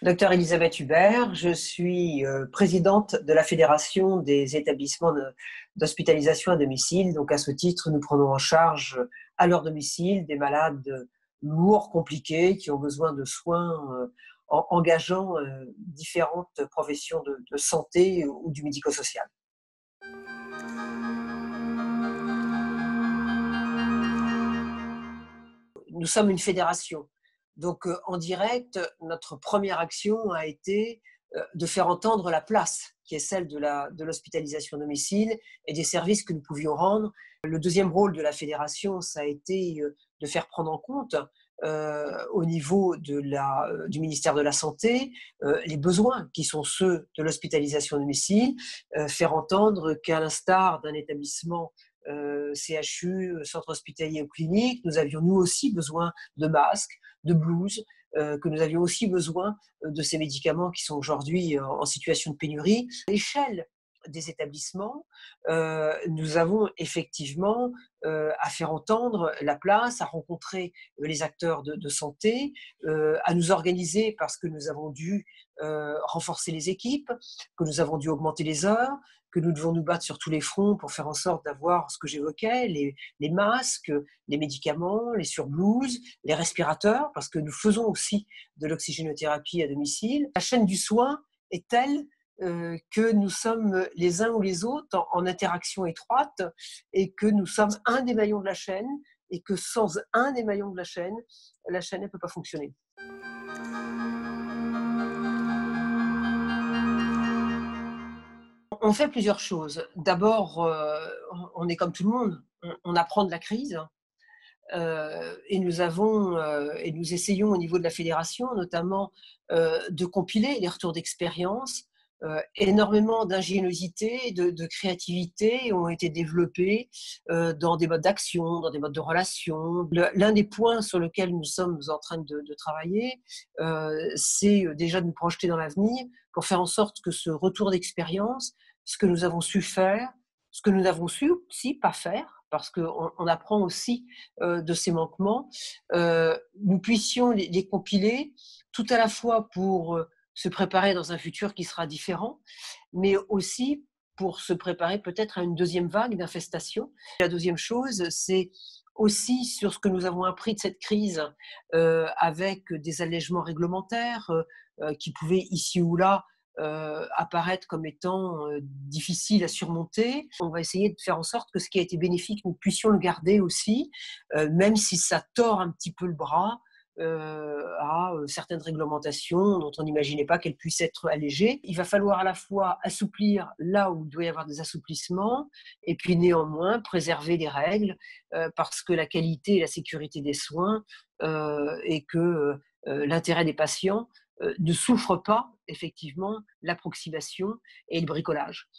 Docteur Elisabeth Hubert, je suis présidente de la Fédération des établissements d'hospitalisation à domicile. Donc à ce titre, nous prenons en charge à leur domicile des malades lourds, compliqués, qui ont besoin de soins en engageant différentes professions de santé ou du médico-social. Nous sommes une fédération. Donc, en direct, notre première action a été de faire entendre la place qui est celle de l'hospitalisation à domicile et des services que nous pouvions rendre. Le deuxième rôle de la fédération, ça a été de faire prendre en compte au niveau du ministère de la Santé les besoins qui sont ceux de l'hospitalisation à domicile, faire entendre qu'à l'instar d'un établissement CHU, centre hospitalier ou clinique, nous avions nous aussi besoin de masques, de blouses, que nous avions aussi besoin de ces médicaments qui sont aujourd'hui en situation de pénurie. À l'échelle des établissements, nous avons effectivement à faire entendre la place, à rencontrer les acteurs de santé, à nous organiser parce que nous avons dû renforcer les équipes, que nous avons dû augmenter les heures, que nous devons nous battre sur tous les fronts pour faire en sorte d'avoir ce que j'évoquais, les masques, les médicaments, les surblouses, les respirateurs, parce que nous faisons aussi de l'oxygénothérapie à domicile. La chaîne du soin est telle que nous sommes les uns ou les autres en interaction étroite et que nous sommes un des maillons de la chaîne et que sans un des maillons de la chaîne ne peut pas fonctionner. On fait plusieurs choses. D'abord, on est comme tout le monde, on apprend de la crise. Et nous essayons au niveau de la fédération notamment de compiler les retours d'expérience. Énormément d'ingéniosité, de créativité ont été développés dans des modes d'action, dans des modes de relation. L'un des points sur lesquels nous sommes en train de travailler, c'est déjà de nous projeter dans l'avenir pour faire en sorte que ce retour d'expérience, ce que nous avons su faire, ce que nous avons su aussi pas faire, parce qu'on apprend aussi de ces manquements, nous puissions les compiler tout à la fois pour se préparer dans un futur qui sera différent, mais aussi pour se préparer peut-être à une deuxième vague d'infestation. La deuxième chose, c'est aussi sur ce que nous avons appris de cette crise avec des allègements réglementaires qui pouvaient ici ou là apparaître comme étant difficiles à surmonter. On va essayer de faire en sorte que ce qui a été bénéfique, nous puissions le garder aussi, même si ça tord un petit peu le bras à certaines réglementations dont on n'imaginait pas qu'elles puissent être allégées. Il va falloir à la fois assouplir là où il doit y avoir des assouplissements et puis néanmoins préserver les règles parce que la qualité et la sécurité des soins et que l'intérêt des patients ne souffre pas effectivement l'approximation et le bricolage.